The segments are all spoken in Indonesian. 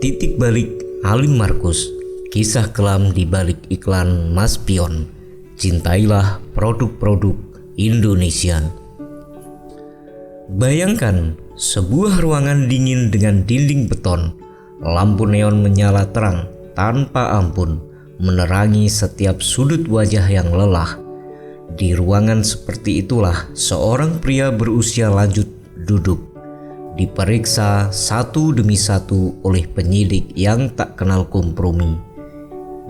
Titik balik Alim Markus. Kisah kelam di balik iklan Mas Pion. Cintailah produk-produk Indonesia. Bayangkan sebuah ruangan dingin dengan dinding beton. Lampu neon menyala terang tanpa ampun, menerangi setiap sudut wajah yang lelah. Di ruangan seperti itulah seorang pria berusia lanjut duduk, diperiksa satu demi satu oleh penyidik yang tak kenal kompromi.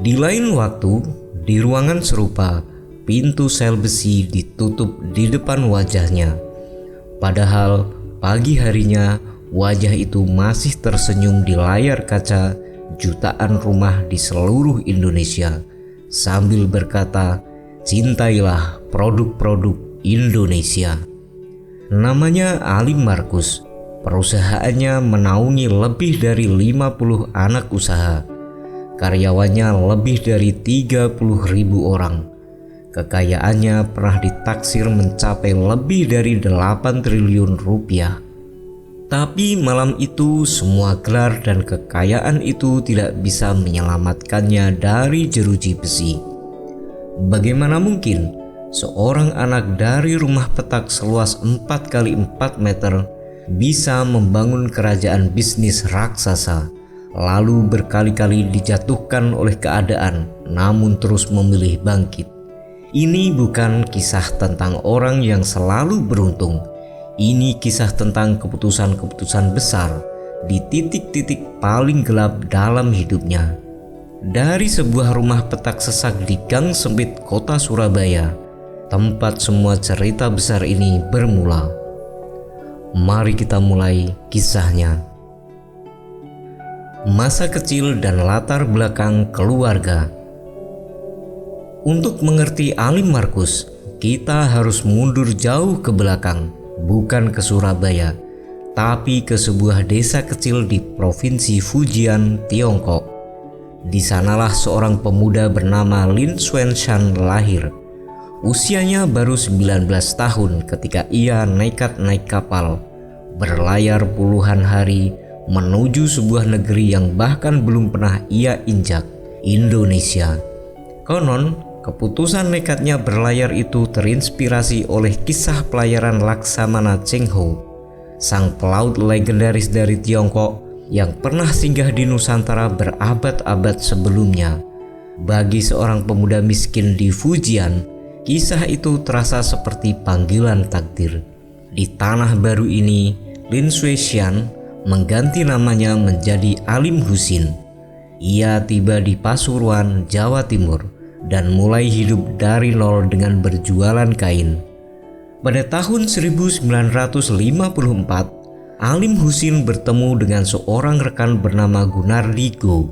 Di lain waktu, di ruangan serupa, pintu sel besi ditutup di depan wajahnya. Padahal pagi harinya wajah itu masih tersenyum di layar kaca jutaan rumah di seluruh Indonesia sambil berkata, "Cintailah produk-produk Indonesia." Namanya Alim Markus. Perusahaannya menaungi lebih dari 50 anak usaha. Karyawannya lebih dari 30.000 orang. Kekayaannya pernah ditaksir mencapai lebih dari 8 triliun rupiah. Tapi malam itu semua gelar dan kekayaan itu tidak bisa menyelamatkannya dari jeruji besi. Bagaimana mungkin seorang anak dari rumah petak seluas 4 kali 4 meter bisa membangun kerajaan bisnis raksasa, lalu berkali-kali dijatuhkan oleh keadaan namun terus memilih bangkit? Ini bukan kisah tentang orang yang selalu beruntung. Ini kisah tentang keputusan-keputusan besar di titik-titik paling gelap dalam hidupnya. Dari sebuah rumah petak sesak di gang sempit kota Surabaya, tempat semua cerita besar ini bermula. Mari kita mulai kisahnya. Masa kecil dan latar belakang keluarga. Untuk mengerti Alim Markus, kita harus mundur jauh ke belakang, bukan ke Surabaya, tapi ke sebuah desa kecil di Provinsi Fujian, Tiongkok. Di sanalah seorang pemuda bernama Lin Xuanshan lahir. Usianya baru 19 tahun ketika ia nekat naik kapal, berlayar puluhan hari menuju sebuah negeri yang bahkan belum pernah ia injak, Indonesia. Konon, keputusan nekatnya berlayar itu terinspirasi oleh kisah pelayaran Laksamana Cheng Ho, sang pelaut legendaris dari Tiongkok yang pernah singgah di Nusantara berabad-abad sebelumnya. Bagi seorang pemuda miskin di Fujian, kisah itu terasa seperti panggilan takdir. Di tanah baru ini, Lin Xuanshan mengganti namanya menjadi Alim Husin. Ia tiba di Pasuruan, Jawa Timur, dan mulai hidup dari nol dengan berjualan kain. Pada tahun 1954, Alim Husin bertemu dengan seorang rekan bernama Gunardi Go.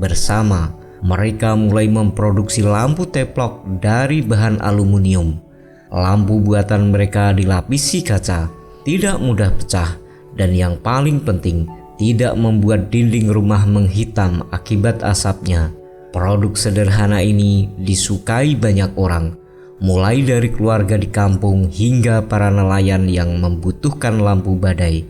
Bersama, mereka mulai memproduksi lampu teplok dari bahan aluminium. Lampu buatan mereka dilapisi kaca, tidak mudah pecah, dan yang paling penting, tidak membuat dinding rumah menghitam akibat asapnya. Produk sederhana ini disukai banyak orang, mulai dari keluarga di kampung hingga para nelayan yang membutuhkan lampu badai.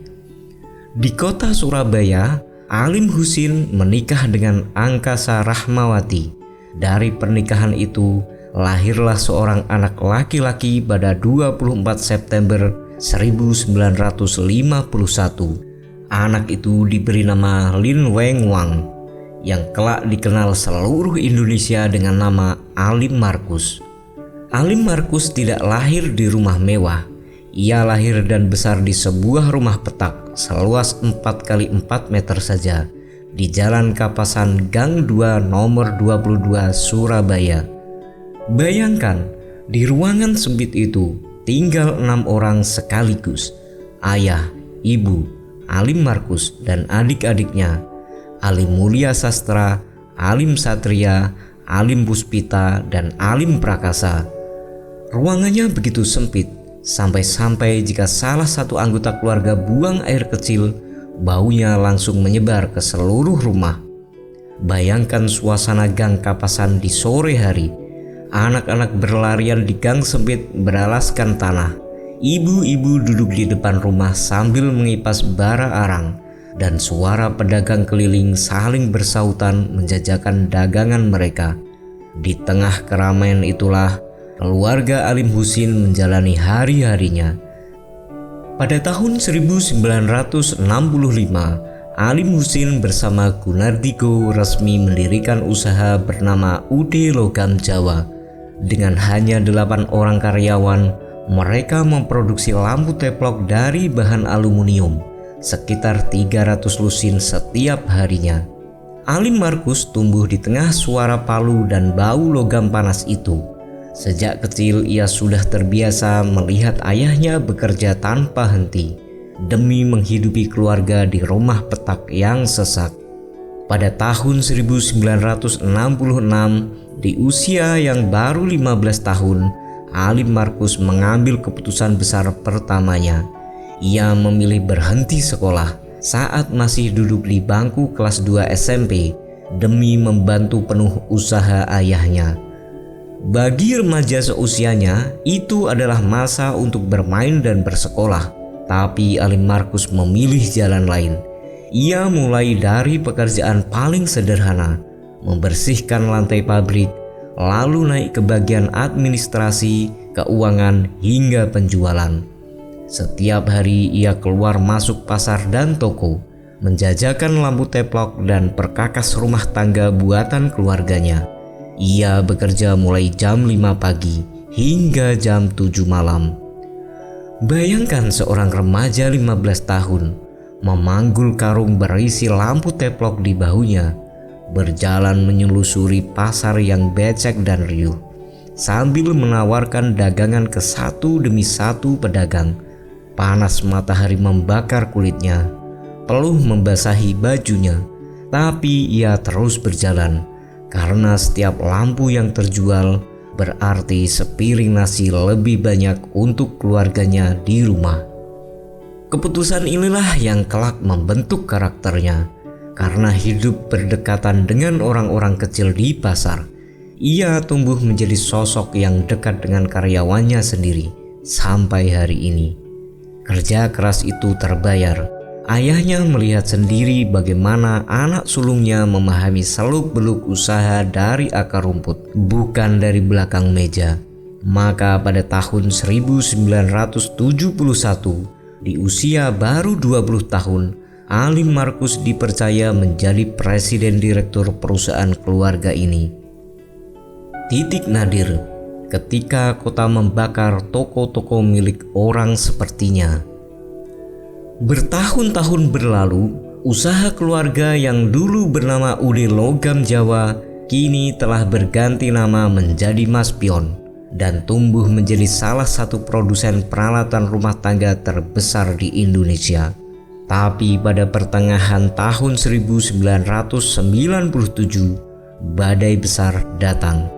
Di kota Surabaya, Alim Husin menikah dengan Angkasa Rahmawati. Dari pernikahan itu, lahirlah seorang anak laki-laki pada 24 September 1951. Anak itu diberi nama Lin Wengwang, yang kelak dikenal seluruh Indonesia dengan nama Alim Markus. Alim Markus tidak lahir di rumah mewah. Ia lahir dan besar di sebuah rumah petak seluas 4 kali 4 meter saja di Jalan Kapasan Gang 2 nomor 22 Surabaya. Bayangkan, di ruangan sempit itu tinggal 6 orang sekaligus. Ayah, ibu, Alim Markus dan adik-adiknya, Alim Mulia Sastra, Alim Satria, Alim Puspita, dan Alim Prakasa. Ruangannya begitu sempit, sampai-sampai jika salah satu anggota keluarga buang air kecil, baunya langsung menyebar ke seluruh rumah. Bayangkan suasana gang Kapasan di sore hari. Anak-anak berlarian di gang sempit beralaskan tanah. Ibu-ibu duduk di depan rumah sambil mengipas bara arang. dan suara pedagang keliling saling bersautan menjajakan dagangan mereka. Di tengah keramaian itulah keluarga Alim Husin menjalani hari-harinya. Pada tahun 1965, Alim Husin bersama Gunardigo resmi mendirikan usaha bernama UD Logam Jawa. Dengan hanya 8 orang karyawan, mereka memproduksi lampu teplok dari bahan aluminium, sekitar 300 lusin setiap harinya. Alim Markus tumbuh di tengah suara palu dan bau logam panas itu. Sejak kecil ia sudah terbiasa melihat ayahnya bekerja tanpa henti demi menghidupi keluarga di rumah petak yang sesak. Pada tahun 1966, di usia yang baru 15 tahun, Alim Markus mengambil keputusan besar pertamanya. Ia memilih berhenti sekolah saat masih duduk di bangku kelas 2 SMP demi membantu penuh usaha ayahnya. Bagi remaja seusianya, itu adalah masa untuk bermain dan bersekolah. Tapi Alim Markus memilih jalan lain. Ia mulai dari pekerjaan paling sederhana, membersihkan lantai pabrik, lalu naik ke bagian administrasi, keuangan, hingga penjualan. Setiap hari ia keluar masuk pasar dan toko, menjajakan lampu teplok dan perkakas rumah tangga buatan keluarganya. Ia bekerja mulai jam 5 pagi hingga jam 7 malam. Bayangkan seorang remaja 15 tahun memanggul karung berisi lampu teplok di bahunya, berjalan menyelusuri pasar yang becek dan riuh, sambil menawarkan dagangan ke satu demi satu pedagang. Panas matahari membakar kulitnya, peluh membasahi bajunya, tapi ia terus berjalan. Karena setiap lampu yang terjual berarti sepiring nasi lebih banyak untuk keluarganya di rumah. Keputusan inilah yang kelak membentuk karakternya. Karena hidup berdekatan dengan orang-orang kecil di pasar, ia tumbuh menjadi sosok yang dekat dengan karyawannya sendiri sampai hari ini. Kerja keras itu terbayar. Ayahnya melihat sendiri bagaimana anak sulungnya memahami seluk-beluk usaha dari akar rumput, bukan dari belakang meja. Maka pada tahun 1971, di usia baru 20 tahun, Alim Markus dipercaya menjadi presiden direktur perusahaan keluarga ini. Titik nadir ketika kota membakar toko-toko milik orang sepertinya. Bertahun-tahun berlalu, usaha keluarga yang dulu bernama UD Logam Jawa kini telah berganti nama menjadi Mas Pion dan tumbuh menjadi salah satu produsen peralatan rumah tangga terbesar di Indonesia. Tapi pada pertengahan tahun 1997, badai besar datang.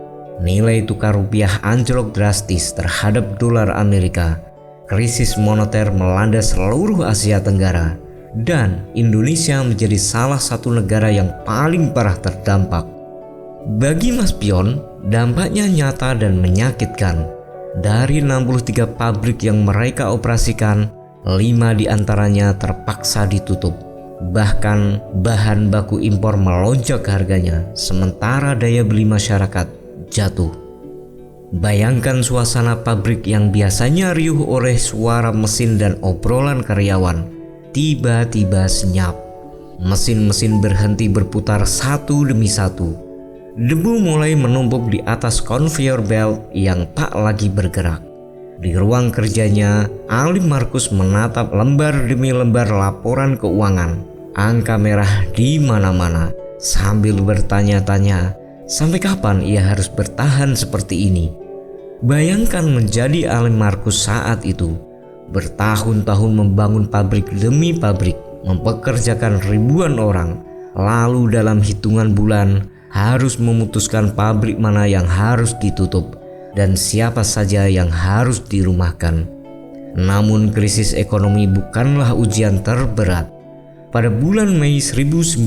Nilai tukar rupiah anjlok drastis terhadap dolar Amerika. Krisis moneter melanda seluruh Asia Tenggara, dan Indonesia menjadi salah satu negara yang paling parah terdampak. Bagi Mas Pion, dampaknya nyata dan menyakitkan. Dari 63 pabrik yang mereka operasikan, 5 diantaranya terpaksa ditutup. Bahkan bahan baku impor melonjak harganya, sementara daya beli masyarakat jatuh. Bayangkan suasana pabrik yang biasanya riuh oleh suara mesin dan obrolan karyawan, tiba-tiba senyap. Mesin-mesin berhenti berputar satu demi satu. Debu mulai menumpuk di atas conveyor belt yang tak lagi bergerak. Di ruang kerjanya, Alim Markus menatap lembar demi lembar laporan keuangan. Angka merah di mana-mana, sambil bertanya-tanya, sampai kapan ia harus bertahan seperti ini? Bayangkan menjadi Alim Markus saat itu, bertahun-tahun membangun pabrik demi pabrik, mempekerjakan ribuan orang, lalu dalam hitungan bulan harus memutuskan pabrik mana yang harus ditutup dan siapa saja yang harus dirumahkan. Namun krisis ekonomi bukanlah ujian terberat. Pada bulan Mei 1998,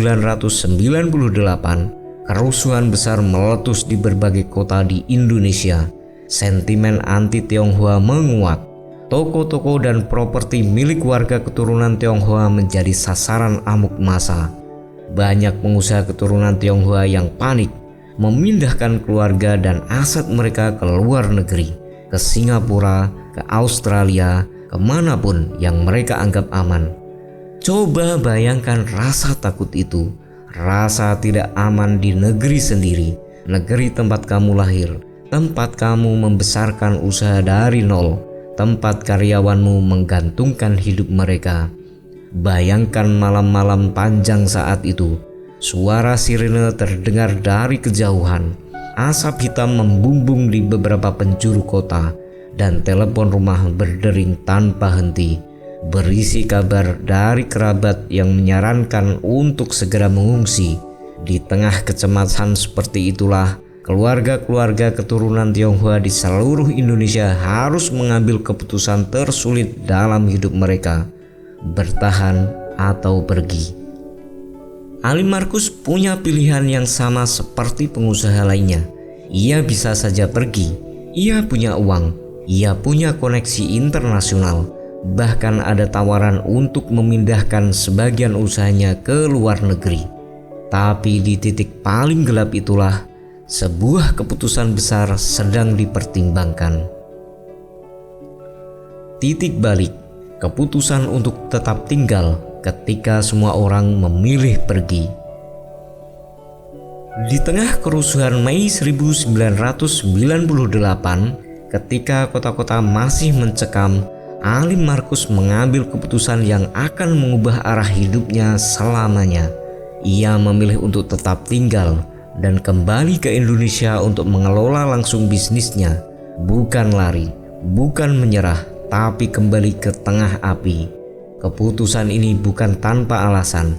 kerusuhan besar meletus di berbagai kota di Indonesia. Sentimen anti-Tionghoa menguat. Toko-toko dan properti milik warga keturunan Tionghoa menjadi sasaran amuk massa. Banyak pengusaha keturunan Tionghoa yang panik memindahkan keluarga dan aset mereka ke luar negeri, ke Singapura, ke Australia, kemanapun yang mereka anggap aman. Coba bayangkan rasa takut itu, rasa tidak aman di negeri sendiri, negeri tempat kamu lahir, tempat kamu membesarkan usaha dari nol, tempat karyawanmu menggantungkan hidup mereka. Bayangkan malam-malam panjang saat itu, suara sirene terdengar dari kejauhan, asap hitam membumbung di beberapa penjuru kota, dan telepon rumah berdering tanpa henti, berisi kabar dari kerabat yang menyarankan untuk segera mengungsi. Di tengah kecemasan seperti itulah, keluarga-keluarga keturunan Tionghoa di seluruh Indonesia harus mengambil keputusan tersulit dalam hidup mereka, bertahan atau pergi. Ali Markus punya pilihan yang sama seperti pengusaha lainnya. Ia bisa saja pergi, ia punya uang, ia punya koneksi internasional, bahkan ada tawaran untuk memindahkan sebagian usahanya ke luar negeri. Tapi di titik paling gelap itulah sebuah keputusan besar sedang dipertimbangkan. Titik balik, keputusan untuk tetap tinggal ketika semua orang memilih pergi. Di tengah kerusuhan Mei 1998, ketika kota-kota masih mencekam, Ali Markus mengambil keputusan yang akan mengubah arah hidupnya selamanya. Ia memilih untuk tetap tinggal dan kembali ke Indonesia untuk mengelola langsung bisnisnya. Bukan lari, bukan menyerah, tapi kembali ke tengah api. Keputusan ini bukan tanpa alasan.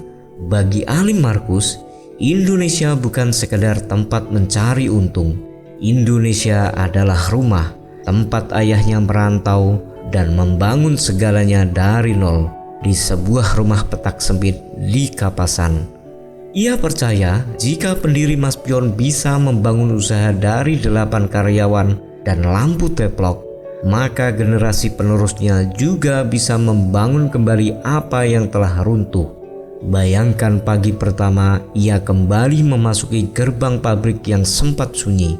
Bagi Ali Markus, Indonesia bukan sekedar tempat mencari untung. Indonesia adalah rumah, tempat ayahnya merantau dan membangun segalanya dari nol di sebuah rumah petak sempit di Kapasan. Ia percaya jika pendiri Mas Pion bisa membangun usaha dari 8 karyawan dan lampu teplok, maka generasi penerusnya juga bisa membangun kembali apa yang telah runtuh. Bayangkan pagi pertama ia kembali memasuki gerbang pabrik yang sempat sunyi.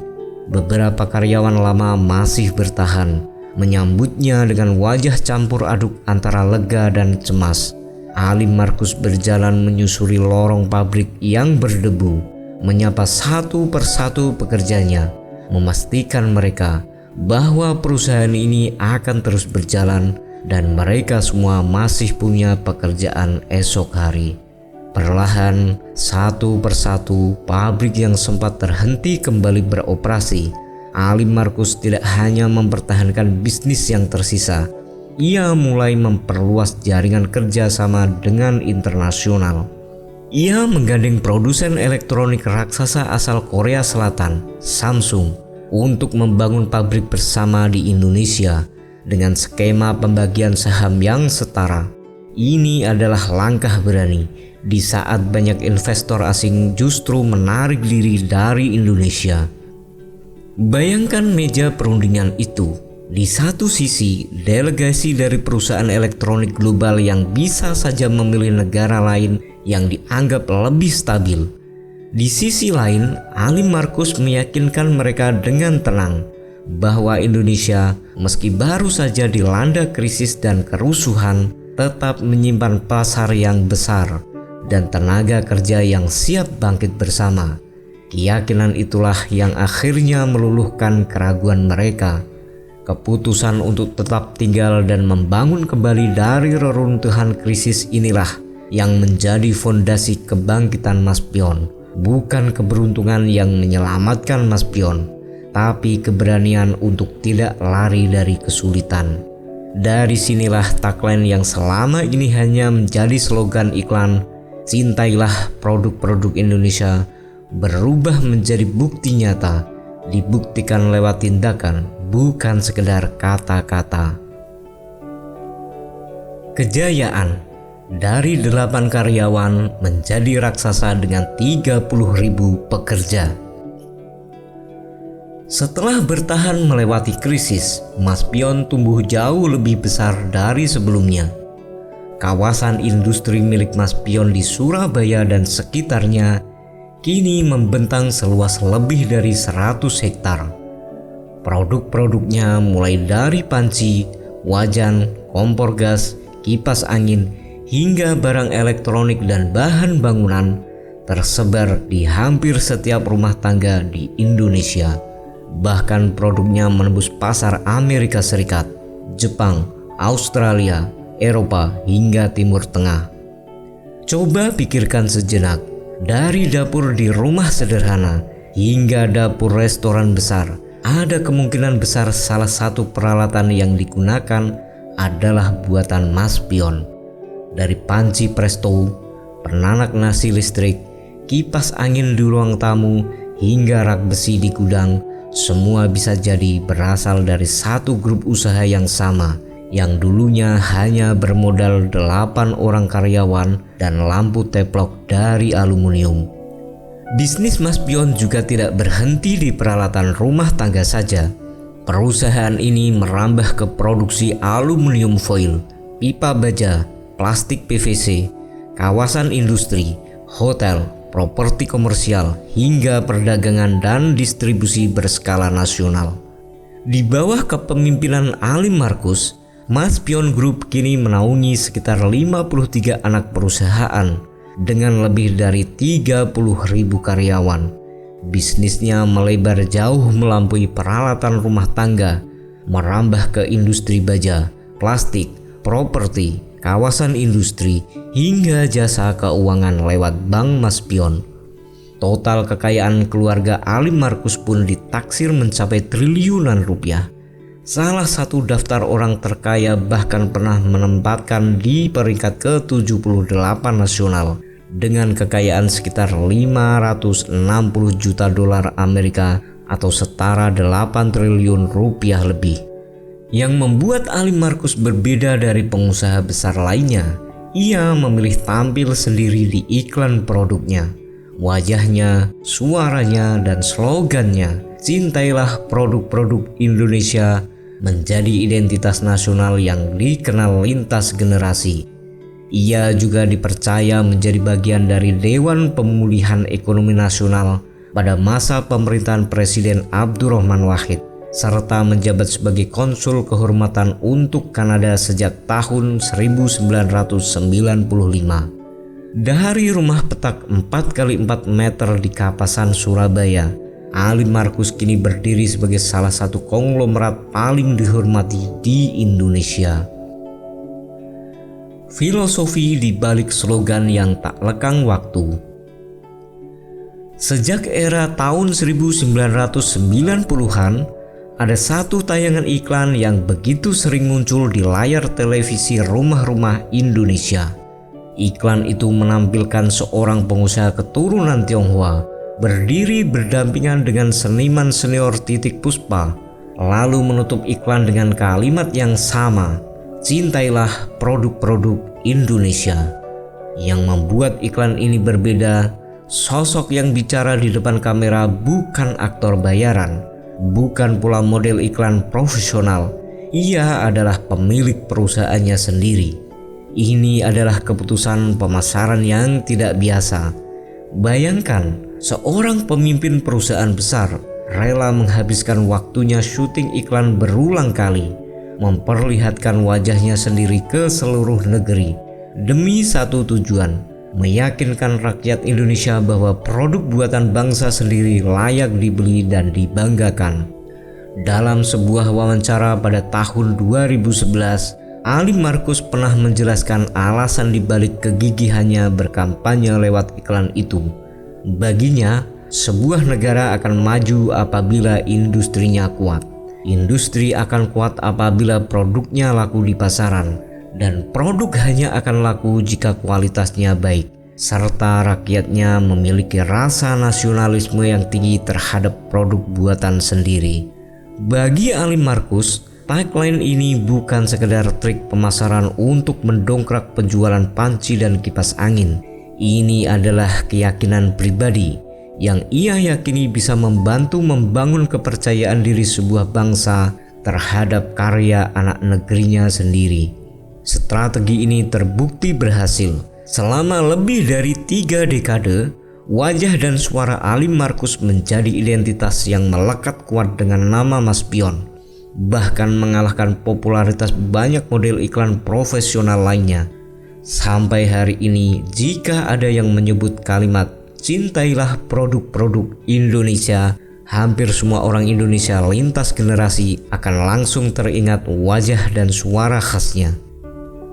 Beberapa karyawan lama masih bertahan, menyambutnya dengan wajah campur aduk antara lega dan cemas. Ali Markus berjalan menyusuri lorong pabrik yang berdebu, menyapa satu persatu pekerjanya, memastikan mereka bahwa perusahaan ini akan terus berjalan dan mereka semua masih punya pekerjaan esok hari. Perlahan, satu persatu pabrik yang sempat terhenti kembali beroperasi. Ali Markus tidak hanya mempertahankan bisnis yang tersisa, ia mulai memperluas jaringan kerjasama dengan internasional. Ia menggandeng produsen elektronik raksasa asal Korea Selatan, Samsung, untuk membangun pabrik bersama di Indonesia dengan skema pembagian saham yang setara. Ini adalah langkah berani di saat banyak investor asing justru menarik diri dari Indonesia. Bayangkan meja perundingan itu. Di satu sisi, delegasi dari perusahaan elektronik global yang bisa saja memilih negara lain yang dianggap lebih stabil. Di sisi lain, Ali Markus meyakinkan mereka dengan tenang bahwa Indonesia, meski baru saja dilanda krisis dan kerusuhan, tetap menyimpan pasar yang besar dan tenaga kerja yang siap bangkit bersama. Keyakinan itulah yang akhirnya meluluhkan keraguan mereka. Keputusan untuk tetap tinggal dan membangun kembali dari reruntuhan krisis inilah yang menjadi fondasi kebangkitan Mas Pion. Bukan keberuntungan yang menyelamatkan Mas Pion, tapi keberanian untuk tidak lari dari kesulitan. Dari sinilah tagline yang selama ini hanya menjadi slogan iklan, "Cintailah produk-produk Indonesia," berubah menjadi bukti nyata, dibuktikan lewat tindakan, bukan sekedar kata-kata. Kejayaan dari 8 karyawan menjadi raksasa dengan 30.000 pekerja. Setelah bertahan melewati krisis, Mas Pion tumbuh jauh lebih besar dari sebelumnya. Kawasan industri milik Mas Pion di Surabaya dan sekitarnya kini membentang seluas lebih dari 100 hektar. Produk-produknya mulai dari panci, wajan, kompor gas, kipas angin, hingga barang elektronik dan bahan bangunan tersebar di hampir setiap rumah tangga di Indonesia. Bahkan produknya menembus pasar Amerika Serikat, Jepang, Australia, Eropa, hingga Timur Tengah. Coba pikirkan sejenak, dari dapur di rumah sederhana hingga dapur restoran besar, ada kemungkinan besar salah satu peralatan yang digunakan adalah buatan Mas Pion. Dari panci presto, penanak nasi listrik, kipas angin di ruang tamu, hingga rak besi di gudang, semua bisa jadi berasal dari satu grup usaha yang sama, yang dulunya hanya bermodal 8 orang karyawan dan lampu teplok dari aluminium. Bisnis Mas Pion juga tidak berhenti di peralatan rumah tangga saja. Perusahaan ini merambah ke produksi aluminium foil, pipa baja, plastik PVC, kawasan industri, hotel, properti komersial, hingga perdagangan dan distribusi berskala nasional. Di bawah kepemimpinan Alim Markus, Mas Pion Group kini menaungi sekitar 53 anak perusahaan dengan lebih dari 30.000 karyawan. Bisnisnya melebar jauh melampaui peralatan rumah tangga, merambah ke industri baja, plastik, properti, kawasan industri, hingga jasa keuangan lewat Bank Mas Pion. Total kekayaan keluarga Alim Markus pun ditaksir mencapai triliunan rupiah. Salah satu daftar orang terkaya bahkan pernah menempatkan di peringkat ke-78 nasional dengan kekayaan sekitar 560 juta dolar Amerika atau setara 8 triliun rupiah lebih. Yang membuat Alim Markus berbeda dari pengusaha besar lainnya, ia memilih tampil sendiri di iklan produknya. Wajahnya, suaranya, dan slogannya, "Cintailah produk-produk Indonesia," menjadi identitas nasional yang dikenal lintas generasi. Ia juga dipercaya menjadi bagian dari Dewan Pemulihan Ekonomi Nasional pada masa pemerintahan Presiden Abdurrahman Wahid, serta menjabat sebagai konsul kehormatan untuk Kanada sejak tahun 1995. Dari rumah petak 4x4 meter di Kapasan, Surabaya, Alim Markus kini berdiri sebagai salah satu konglomerat paling dihormati di Indonesia. Filosofi di balik slogan yang tak lekang waktu. Sejak era tahun 1990-an, ada satu tayangan iklan yang begitu sering muncul di layar televisi rumah-rumah Indonesia. Iklan itu menampilkan seorang pengusaha keturunan Tionghoa berdiri berdampingan dengan seniman senior Titik Puspa, lalu menutup iklan dengan kalimat yang sama, "Cintailah produk-produk Indonesia." Yang membuat iklan ini berbeda, sosok yang bicara di depan kamera bukan aktor bayaran, bukan pula model iklan profesional. Ia adalah pemilik perusahaannya sendiri. Ini adalah keputusan pemasaran yang tidak biasa. Bayangkan, seorang pemimpin perusahaan besar rela menghabiskan waktunya syuting iklan berulang kali, memperlihatkan wajahnya sendiri ke seluruh negeri demi satu tujuan, meyakinkan rakyat Indonesia bahwa produk buatan bangsa sendiri layak dibeli dan dibanggakan. Dalam sebuah wawancara pada tahun 2011, Alim Markus pernah menjelaskan alasan dibalik kegigihannya berkampanye lewat iklan itu. Baginya, sebuah negara akan maju apabila industrinya kuat. Industri akan kuat apabila produknya laku di pasaran, dan produk hanya akan laku jika kualitasnya baik, serta rakyatnya memiliki rasa nasionalisme yang tinggi terhadap produk buatan sendiri. Bagi Alim Markus, tagline ini bukan sekedar trik pemasaran untuk mendongkrak penjualan panci dan kipas angin. Ini adalah keyakinan pribadi. yang ia yakini bisa membantu membangun kepercayaan diri sebuah bangsa terhadap karya anak negerinya sendiri. Strategi ini terbukti berhasil. Selama lebih dari 3 dekade, wajah dan suara Alim Markus menjadi identitas yang melekat kuat dengan nama Mas Pion, bahkan mengalahkan popularitas banyak model iklan profesional lainnya. Sampai hari ini, jika ada yang menyebut kalimat "cintailah produk-produk Indonesia", hampir semua orang Indonesia lintas generasi akan langsung teringat wajah dan suara khasnya.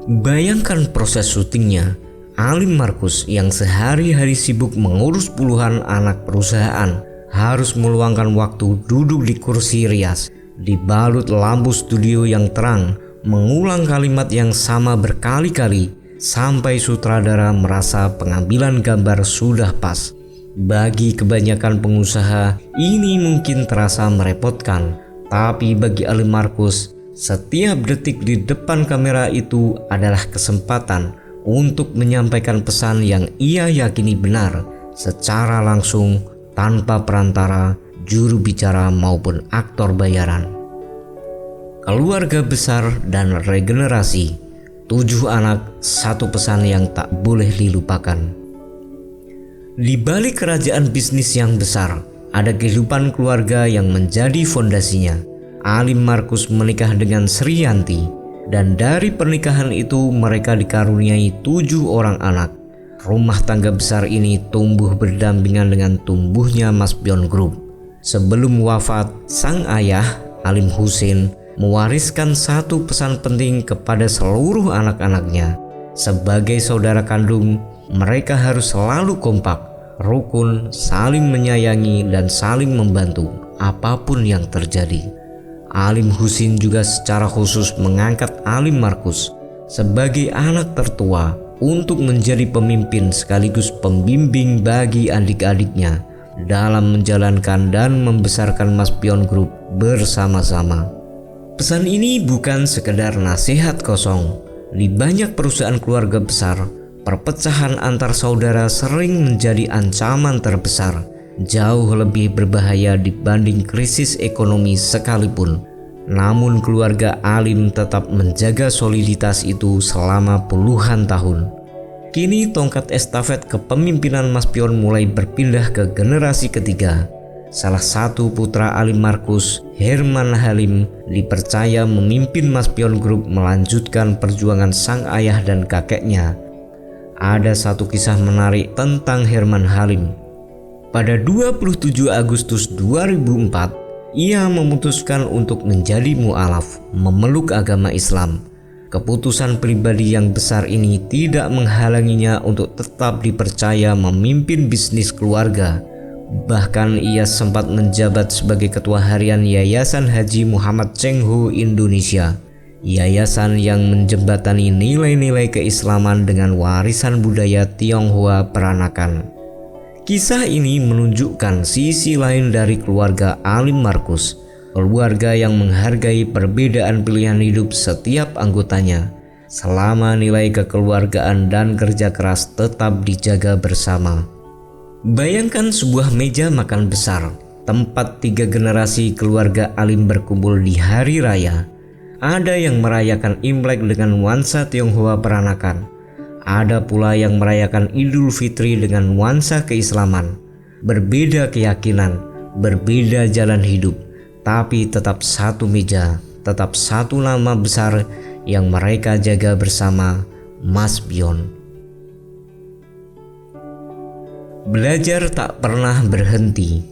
Bayangkan proses syutingnya. Alim Markus yang sehari-hari sibuk mengurus puluhan anak perusahaan harus meluangkan waktu duduk di kursi rias, dibalut lampu studio yang terang, mengulang kalimat yang sama berkali-kali sampai sutradara merasa pengambilan gambar sudah pas. Bagi kebanyakan pengusaha, ini mungkin terasa merepotkan, tapi bagi Alim Markus, setiap detik di depan kamera itu adalah kesempatan untuk menyampaikan pesan yang ia yakini benar secara langsung tanpa perantara, juru bicara maupun aktor bayaran. Keluarga besar dan regenerasi, 7 anak, 1 pesan yang tak boleh dilupakan. Di balik kerajaan bisnis yang besar, ada kehidupan keluarga yang menjadi fondasinya. Alim Markus menikah dengan Sri Yanti, dan dari pernikahan itu mereka dikaruniai 7 orang anak. Rumah tangga besar ini tumbuh berdampingan dengan tumbuhnya Mas Pion Group. Sebelum wafat, sang ayah, Alim Husin, mewariskan 1 pesan penting kepada seluruh anak-anaknya. Sebagai saudara kandung, mereka harus selalu kompak, rukun, saling menyayangi, dan saling membantu apapun yang terjadi. Alim Husin juga secara khusus mengangkat Alim Markus sebagai anak tertua untuk menjadi pemimpin sekaligus pembimbing bagi adik-adiknya dalam menjalankan dan membesarkan Mas Pion Group bersama-sama. Pesan ini bukan sekedar nasihat kosong. Di banyak perusahaan keluarga besar, perpecahan antar saudara sering menjadi ancaman terbesar, jauh lebih berbahaya dibanding krisis ekonomi sekalipun. Namun keluarga Alim tetap menjaga soliditas itu selama puluhan tahun. Kini tongkat estafet kepemimpinan Mas Pion mulai berpindah ke generasi ketiga. Salah satu putra Alim Markus, Herman Halim, dipercaya memimpin Mas Pion Group melanjutkan perjuangan sang ayah dan kakeknya. Ada satu kisah menarik tentang Herman Halim. Pada 27 Agustus 2004, ia memutuskan untuk menjadi mu'alaf, memeluk agama Islam. Keputusan pribadi yang besar ini tidak menghalanginya untuk tetap dipercaya memimpin bisnis keluarga. Bahkan ia sempat menjabat sebagai ketua harian Yayasan Haji Muhammad Cheng Ho Indonesia, yayasan yang menjembatani nilai-nilai keislaman dengan warisan budaya Tionghoa Peranakan. Kisah ini menunjukkan sisi lain dari keluarga Alim Markus, keluarga yang menghargai perbedaan pilihan hidup setiap anggotanya, selama nilai kekeluargaan dan kerja keras tetap dijaga bersama. Bayangkan sebuah meja makan besar, tempat 3 generasi keluarga Alim berkumpul di hari raya. Ada yang merayakan Imlek dengan nuansa Tionghoa Peranakan. Ada pula yang merayakan Idul Fitri dengan nuansa keislaman. Berbeda keyakinan, berbeda jalan hidup, tapi tetap satu meja, tetap satu nama besar yang mereka jaga bersama, Mas Pion. Belajar tak pernah berhenti.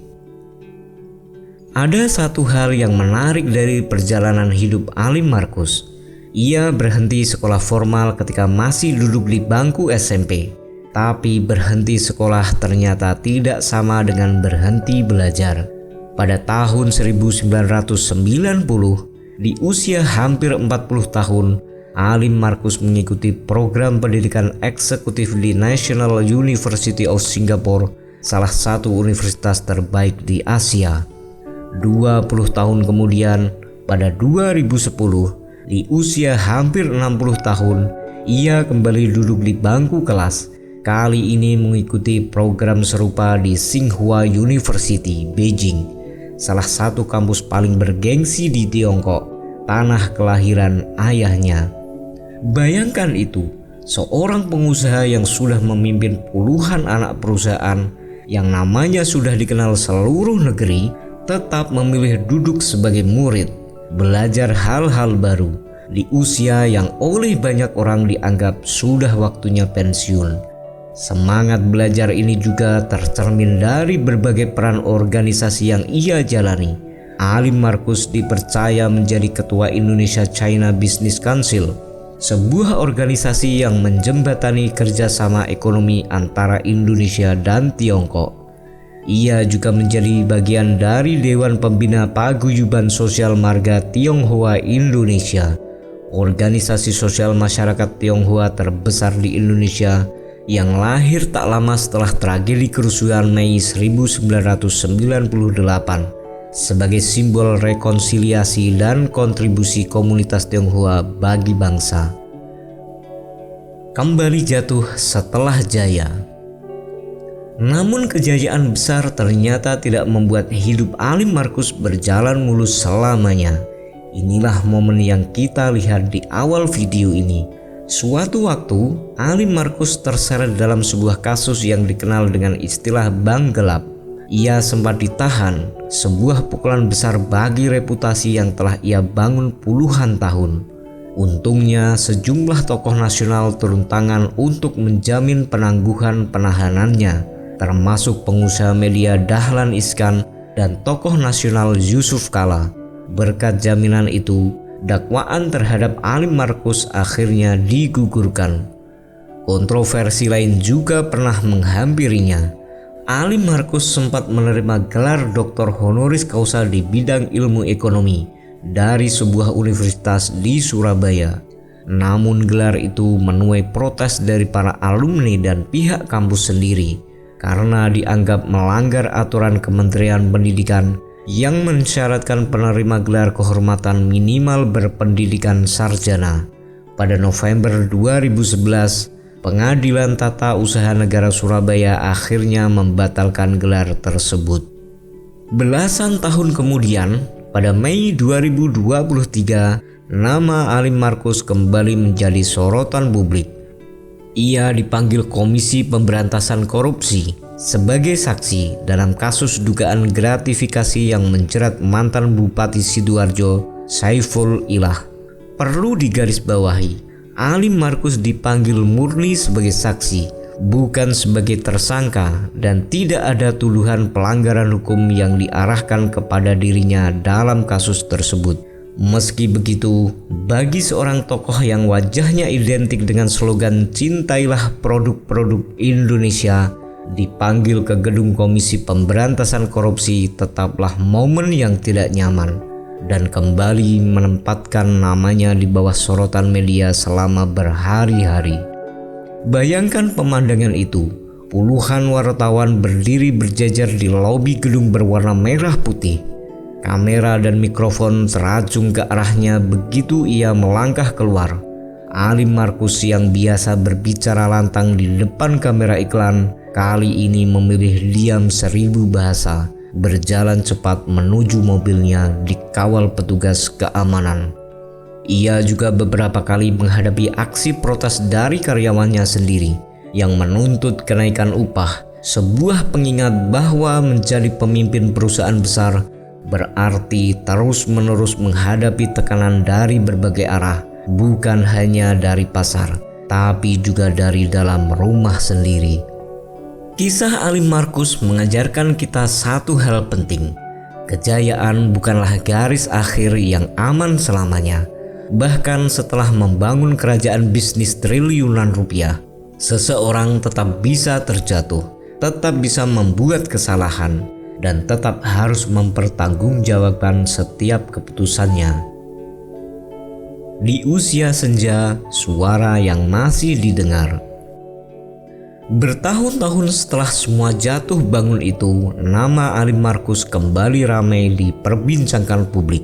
Ada satu hal yang menarik dari perjalanan hidup Alim Markus. Ia berhenti sekolah formal ketika masih duduk di bangku SMP. Tapi berhenti sekolah ternyata tidak sama dengan berhenti belajar. Pada tahun 1990, di usia hampir 40 tahun, Alim Markus mengikuti program pendidikan eksekutif di National University of Singapore, salah satu universitas terbaik di Asia. 20 tahun kemudian, pada 2010, di usia hampir 60 tahun, ia kembali duduk di bangku kelas. kali ini mengikuti program serupa di Tsinghua University, Beijing, salah satu kampus paling bergengsi di Tiongkok, tanah kelahiran ayahnya. Bayangkan itu, seorang pengusaha yang sudah memimpin puluhan anak perusahaan yang namanya sudah dikenal seluruh negeri, tetap memilih duduk sebagai murid, belajar hal-hal baru di usia yang oleh banyak orang dianggap sudah waktunya pensiun. Semangat belajar ini juga tercermin dari berbagai peran organisasi yang ia jalani. Alim Markus dipercaya menjadi Ketua Indonesia China Business Council, sebuah organisasi yang menjembatani kerjasama ekonomi antara Indonesia dan Tiongkok. Ia juga menjadi bagian dari Dewan Pembina Paguyuban Sosial Marga Tionghoa Indonesia, organisasi sosial masyarakat Tionghoa terbesar di Indonesia yang lahir tak lama setelah tragedi kerusuhan Mei 1998 sebagai simbol rekonsiliasi dan kontribusi komunitas Tionghoa bagi bangsa. Kembali jatuh setelah jaya. Namun kejayaan besar ternyata tidak membuat hidup Alim Markus berjalan mulus selamanya. Inilah momen yang kita lihat di awal video ini. Suatu waktu, Alim Markus terseret dalam sebuah kasus yang dikenal dengan istilah bank gelap. Ia sempat ditahan, sebuah pukulan besar bagi reputasi yang telah ia bangun puluhan tahun. Untungnya, sejumlah tokoh nasional turun tangan untuk menjamin penangguhan penahanannya, termasuk pengusaha media Dahlan Iskan dan tokoh nasional Yusuf Kala. Berkat jaminan itu, dakwaan terhadap Alim Markus akhirnya digugurkan. Kontroversi lain juga pernah menghampirinya. Alim Markus sempat menerima gelar doktor honoris causa di bidang ilmu ekonomi dari sebuah universitas di Surabaya. Namun gelar itu menuai protes dari para alumni dan pihak kampus sendiri karena dianggap melanggar aturan Kementerian Pendidikan yang mensyaratkan penerima gelar kehormatan minimal berpendidikan sarjana. Pada November 2011, Pengadilan Tata Usaha Negara Surabaya akhirnya membatalkan gelar tersebut. Belasan tahun kemudian, pada Mei 2023, nama Alim Markus kembali menjadi sorotan publik. Ia dipanggil Komisi Pemberantasan Korupsi sebagai saksi dalam kasus dugaan gratifikasi yang menjerat mantan Bupati Sidoarjo, Saiful Ilah. Perlu digarisbawahi, Alim Markus dipanggil murni sebagai saksi, bukan sebagai tersangka, dan tidak ada tuduhan pelanggaran hukum yang diarahkan kepada dirinya dalam kasus tersebut. Meski begitu, bagi seorang tokoh yang wajahnya identik dengan slogan "Cintailah produk-produk Indonesia", dipanggil ke gedung Komisi Pemberantasan Korupsi tetaplah momen yang tidak nyaman dan kembali menempatkan namanya di bawah sorotan media selama berhari-hari. Bayangkan pemandangan itu, puluhan wartawan berdiri berjajar di lobi gedung berwarna merah putih. Kamera dan mikrofon teracung ke arahnya begitu ia melangkah keluar. Alim Markus yang biasa berbicara lantang di depan kamera iklan, kali ini memilih diam 1000 bahasa, berjalan cepat menuju mobilnya dikawal petugas keamanan. Ia juga beberapa kali menghadapi aksi protes dari karyawannya sendiri yang menuntut kenaikan upah, sebuah pengingat bahwa menjadi pemimpin perusahaan besar berarti terus-menerus menghadapi tekanan dari berbagai arah, bukan hanya dari pasar, tapi juga dari dalam rumah sendiri. Kisah Alim Markus mengajarkan kita satu hal penting. Kejayaan bukanlah garis akhir yang aman selamanya. Bahkan setelah membangun kerajaan bisnis triliunan rupiah, seseorang tetap bisa terjatuh, tetap bisa membuat kesalahan, dan tetap harus mempertanggungjawabkan setiap keputusannya. Di usia senja, suara yang masih didengar. Bertahun-tahun setelah semua jatuh bangun itu, nama Alim Markus kembali ramai diperbincangkan publik.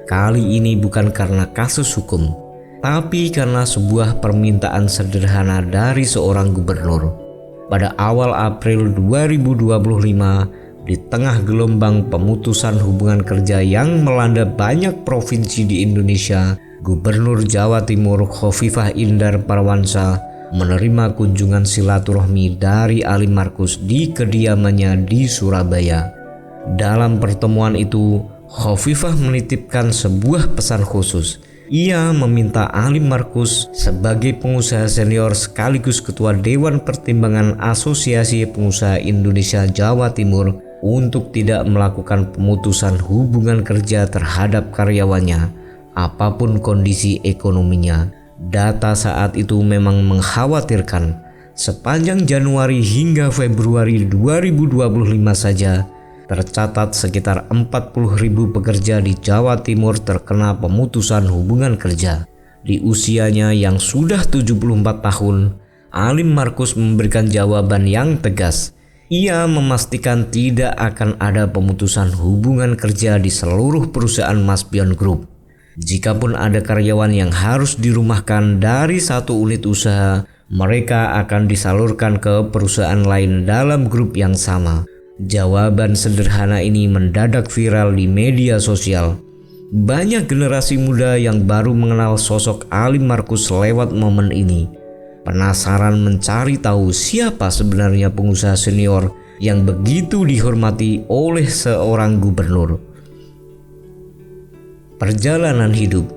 Kali ini bukan karena kasus hukum, tapi karena sebuah permintaan sederhana dari seorang gubernur. Pada awal April 2025, di tengah gelombang pemutusan hubungan kerja yang melanda banyak provinsi di Indonesia, Gubernur Jawa Timur Khofifah Indar Parawansa menerima kunjungan silaturahmi dari Ali Markus di kediamannya di Surabaya. Dalam pertemuan itu, Khofifah menitipkan sebuah pesan khusus. Ia meminta Ali Markus sebagai pengusaha senior sekaligus Ketua Dewan Pertimbangan Asosiasi Pengusaha Indonesia Jawa Timur untuk tidak melakukan pemutusan hubungan kerja terhadap karyawannya, apapun kondisi ekonominya. Data saat itu memang mengkhawatirkan. Sepanjang Januari hingga Februari 2025 saja, tercatat sekitar 40.000 pekerja di Jawa Timur terkena pemutusan hubungan kerja. Di usianya yang sudah 74 tahun, Ali Markus memberikan jawaban yang tegas. Ia memastikan tidak akan ada pemutusan hubungan kerja di seluruh perusahaan Maspion Group. Jikapun ada karyawan yang harus dirumahkan dari satu unit usaha, mereka akan disalurkan ke perusahaan lain dalam grup yang sama. Jawaban sederhana ini mendadak viral di media sosial. Banyak generasi muda yang baru mengenal sosok Ali Markus lewat momen ini. Penasaran mencari tahu siapa sebenarnya pengusaha senior yang begitu dihormati oleh seorang gubernur. Perjalanan hidup.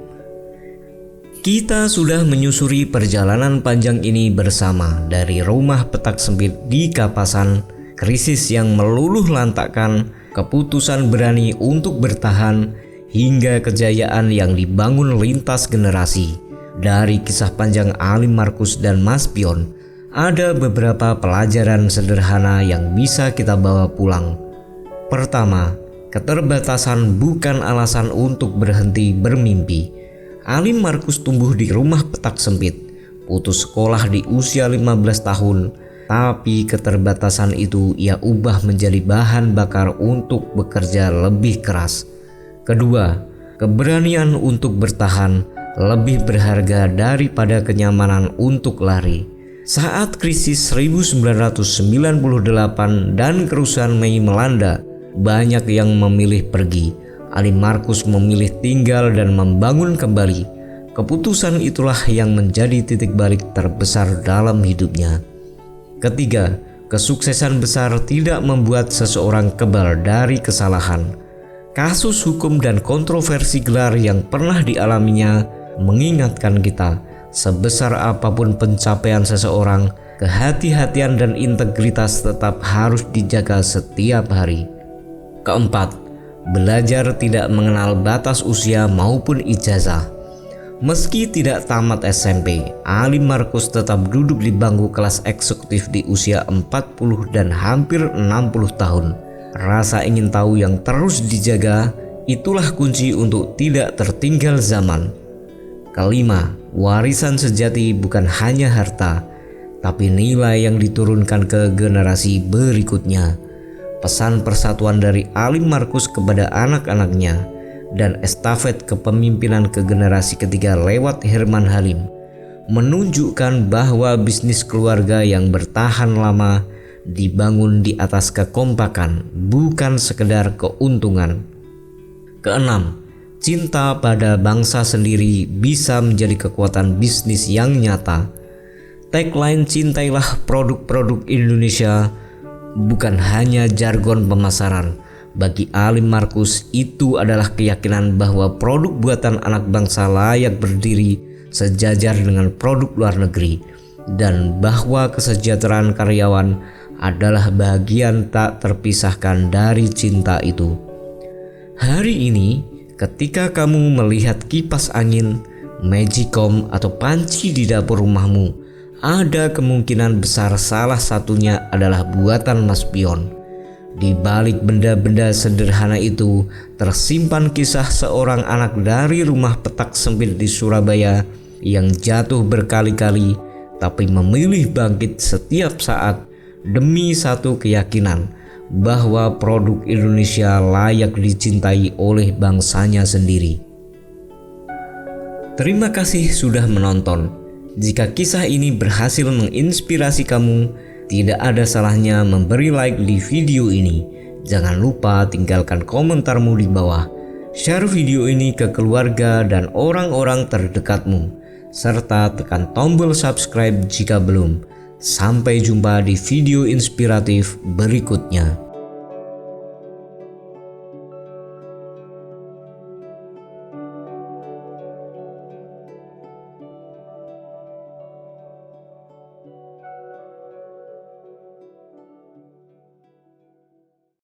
Kita sudah menyusuri perjalanan panjang ini bersama, dari rumah petak sempit di Kapasan, krisis yang meluluh lantakkan, keputusan berani untuk bertahan, hingga kejayaan yang dibangun lintas generasi. Dari kisah panjang Ali Markus dan Maspion, ada beberapa pelajaran sederhana yang bisa kita bawa pulang. Pertama, keterbatasan bukan alasan untuk berhenti bermimpi. Ali Markus tumbuh di rumah petak sempit, putus sekolah di usia 15 tahun, tapi keterbatasan itu ia ubah menjadi bahan bakar untuk bekerja lebih keras. Kedua, keberanian untuk bertahan lebih berharga daripada kenyamanan untuk lari. Saat krisis 1998 dan kerusuhan Mei melanda, banyak yang memilih pergi. Ali Markus memilih tinggal dan membangun kembali. Keputusan itulah yang menjadi titik balik terbesar dalam hidupnya. Ketiga, kesuksesan besar tidak membuat seseorang kebal dari kesalahan. Kasus hukum dan kontroversi gelar yang pernah dialaminya mengingatkan kita, sebesar apapun pencapaian seseorang, kehati-hatian dan integritas tetap harus dijaga setiap hari. Keempat, belajar tidak mengenal batas usia maupun ijazah. Meski tidak tamat SMP, Ali Markus tetap duduk di bangku kelas eksekutif di usia 40 dan hampir 60 tahun. Rasa ingin tahu yang terus dijaga, itulah kunci untuk tidak tertinggal zaman. Kelima, warisan sejati bukan hanya harta, tapi nilai yang diturunkan ke generasi berikutnya. Pesan persatuan dari Ali Markus kepada anak-anaknya dan estafet kepemimpinan ke generasi ketiga lewat Herman Halim menunjukkan bahwa bisnis keluarga yang bertahan lama dibangun di atas kekompakan, bukan sekedar keuntungan. Keenam, cinta pada bangsa sendiri bisa menjadi kekuatan bisnis yang nyata. Tagline "Cintailah produk-produk Indonesia" bukan hanya jargon pemasaran. Bagi Ali Markus, itu adalah keyakinan bahwa produk buatan anak bangsa layak berdiri sejajar dengan produk luar negeri, dan bahwa kesejahteraan karyawan adalah bagian tak terpisahkan dari cinta itu. Hari ini, ketika kamu melihat kipas angin, magicom atau panci di dapur rumahmu, ada kemungkinan besar salah satunya adalah buatan Maspion. Di balik benda-benda sederhana itu tersimpan kisah seorang anak dari rumah petak sempit di Surabaya yang jatuh berkali-kali tapi memilih bangkit setiap saat demi satu keyakinan bahwa produk Indonesia layak dicintai oleh bangsanya sendiri. Terima kasih sudah menonton. Jika kisah ini berhasil menginspirasi kamu, Tidak ada salahnya memberi like di video ini. Jangan lupa tinggalkan komentarmu di bawah. Share video ini ke keluarga dan orang-orang terdekatmu, serta tekan tombol subscribe jika belum. Sampai jumpa di video inspiratif berikutnya.